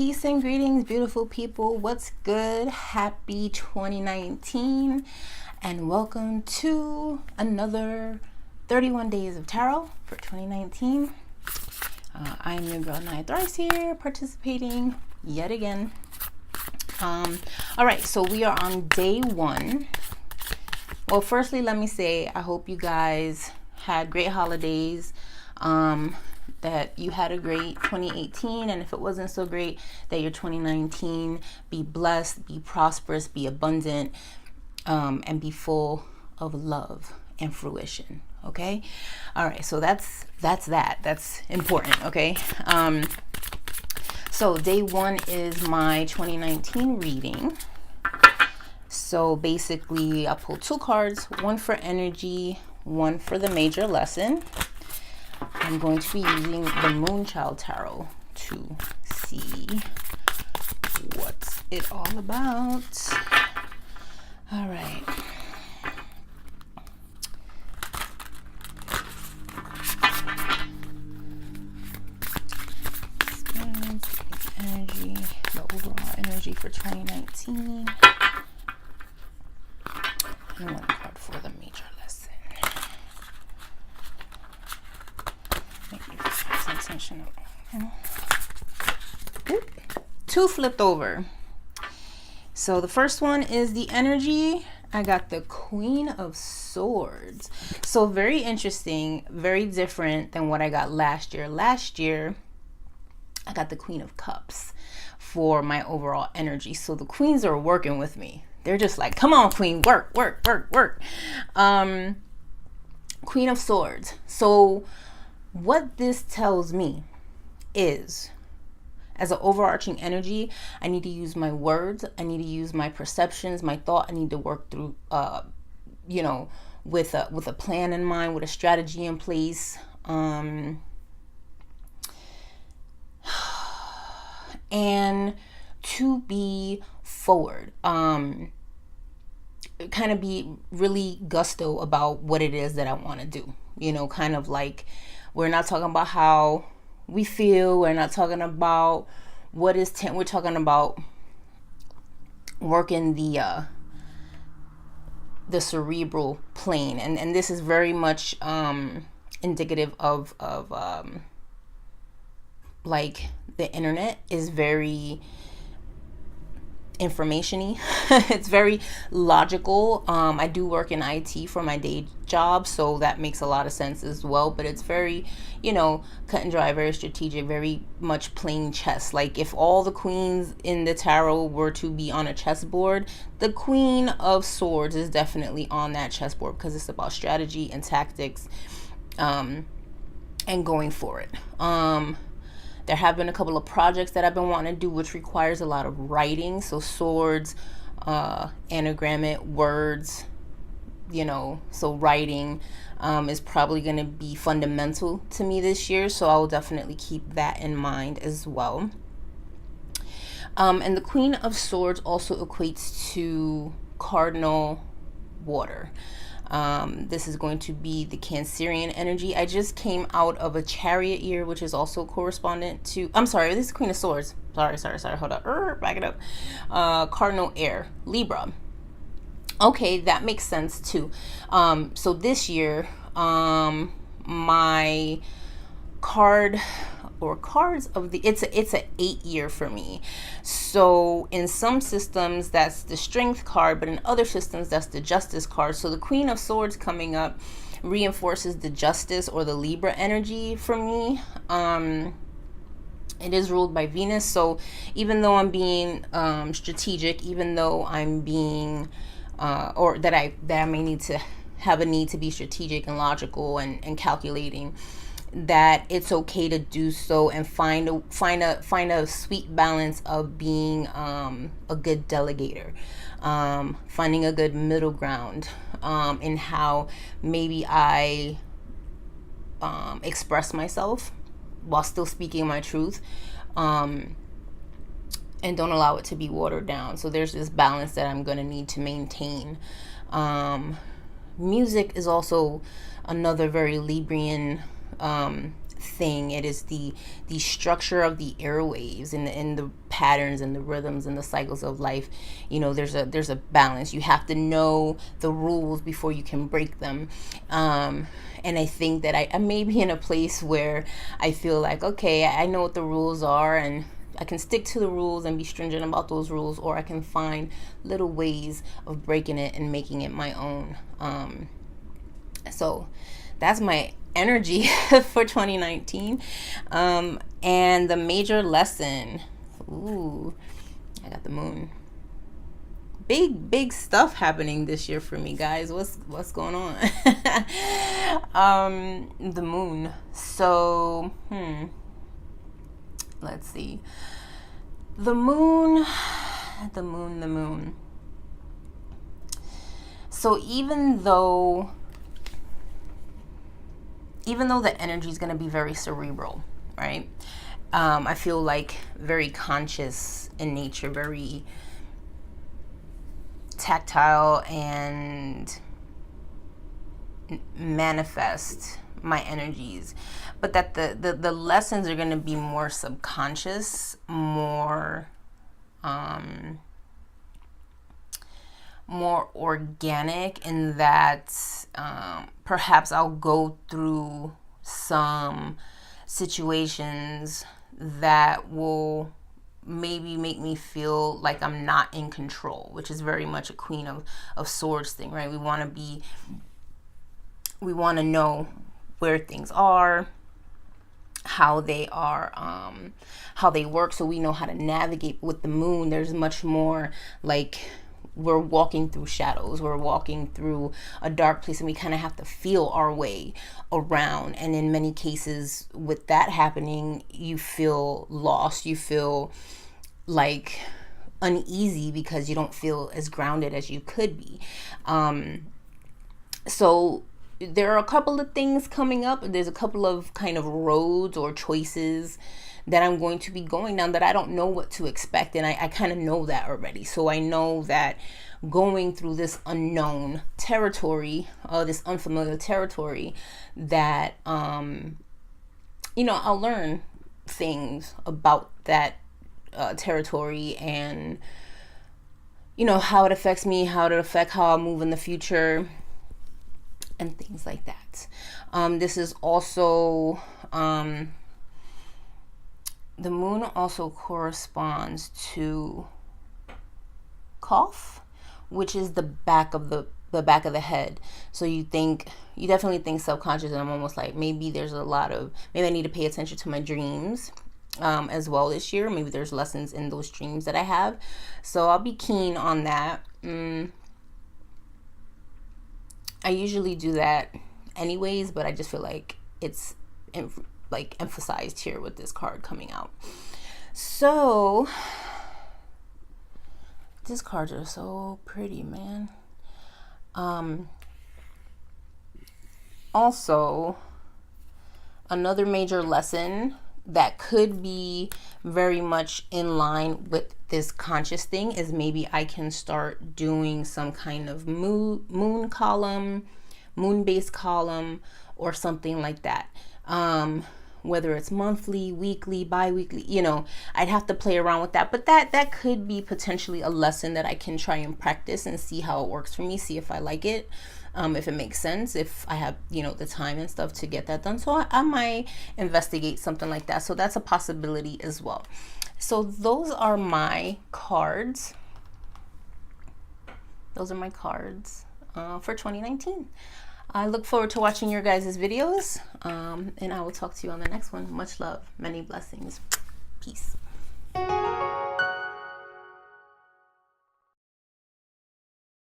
Peace and greetings, beautiful people. What's good? Happy 2019 and welcome to another 31 days of tarot for 2019. I'm your girl Thryce here, participating yet again. All right, so we are on day one. Well, firstly, let me say I hope you guys had great holidays. That you had a great 2018, and if it wasn't so great, that your 2019 be blessed, be prosperous, be abundant, and be full of love and fruition. Okay, all right, so that's important. Okay, so day one is my 2019 reading. So basically I pulled two cards, one for energy, one for the major lesson. I'm going to be using the Moonchild Tarot to see what's it all about. All right. Experience, energy, the overall energy for 2019. And one card for the major lesson. Two flipped over. So the first one is the energy. I got the Queen of Swords. So very interesting, very different than what I got last year. Last year, I got the Queen of Cups for my overall energy. So the queens are working with me. They're just like, come on, queen, work, work, work, work. Queen of Swords. So what this tells me is, as an overarching energy, I need to use my words, I need to use my perceptions, my thought. I need to work through, with a plan in mind, with a strategy in place, and to be forward, kind of be really gusto about what it is that I want to do. Kind of like, we're not talking about how we feel. We're not talking about what is we're talking about working the cerebral plane, and this is very much indicative of like the internet is very information-y. It's very logical. I do work in IT for my day job, so that makes a lot of sense as well, but it's very, cut and dry, very strategic, very much playing chess. Like, if all the queens in the tarot were to be on a chessboard, the Queen of Swords is definitely on that chessboard, because it's about strategy and tactics, and going for it. There have been a couple of projects that I've been wanting to do, which requires a lot of writing. So swords, anagram it, words, so writing is probably going to be fundamental to me this year. So I will definitely keep that in mind as well. And the Queen of Swords also equates to cardinal water. This is going to be the Cancerian energy. I just came out of a Chariot year, which is also correspondent to, I'm sorry, this is Queen of Swords. Sorry, hold up, back it up. Cardinal air, Libra. Okay, that makes sense too. So this year, my cards of the, it's a 8 year for me. So in some systems that's the Strength card, but in other systems that's the Justice card. So the Queen of Swords coming up reinforces the Justice or the Libra energy for me. It is ruled by Venus, so even though I'm being strategic, even though I'm being or that I may need to have a need to be strategic and logical and calculating, that it's okay to do so and find a sweet balance of being a good delegator, finding a good middle ground in how maybe I express myself while still speaking my truth, and don't allow it to be watered down. So there's this balance that I'm going to need to maintain. Music is also another very Librian thing. It is the structure of the airwaves and the patterns and the rhythms and the cycles of life, you know, there's a balance. You have to know the rules before you can break them. And I think that I may be in a place where I feel like, okay, I know what the rules are, and I can stick to the rules and be stringent about those rules, or I can find little ways of breaking it and making it my own. So that's my energy for 2019. And the major lesson, ooh, I got the moon. Big stuff happening this year for me, guys. What's going on? The moon. So, let's see. The moon. So even though the energy is going to be very cerebral, right? I feel like very conscious in nature, very tactile, and manifest my energies, but that the lessons are going to be more subconscious, more organic, in that perhaps I'll go through some situations that will maybe make me feel like I'm not in control, which is very much a Queen of Swords thing, right? We want to know where things are, how they work, so we know how to navigate. With the moon, there's much more like we're walking through shadows, we're walking through a dark place, and we kind of have to feel our way around. And in many cases with that happening, you feel lost, you feel like uneasy because you don't feel as grounded as you could be. So there are a couple of things coming up. There's a couple of kind of roads or choices that I'm going to be going down that I don't know what to expect. And I kind of know that already. So I know that going through this unknown territory, this unfamiliar territory, that, I'll learn things about that territory, and, how it affects me, how it affects how I move in the future, and things like that. This is also, the moon also corresponds to Koph, which is the back of the back of the head. So you definitely think subconscious, and I'm almost like, maybe I need to pay attention to my dreams as well this year. Maybe there's lessons in those dreams that I have. So I'll be keen on that. I usually do that anyways, but I just feel like it's emphasized here with this card coming out. So these cards are so pretty, man. Also, another major lesson that could be very much in line with this conscious thing is maybe I can start doing some kind of moon column, moon-based column, or something like that. Whether it's monthly, weekly, bi-weekly, I'd have to play around with that. But that could be potentially a lesson that I can try and practice and see how it works for me, see if I like it, if it makes sense, if I have, the time and stuff to get that done. So I might investigate something like that. So that's a possibility as well. So those are my cards. For 2019. I look forward to watching your guys' videos, and I will talk to you on the next one. Much love, many blessings. Peace.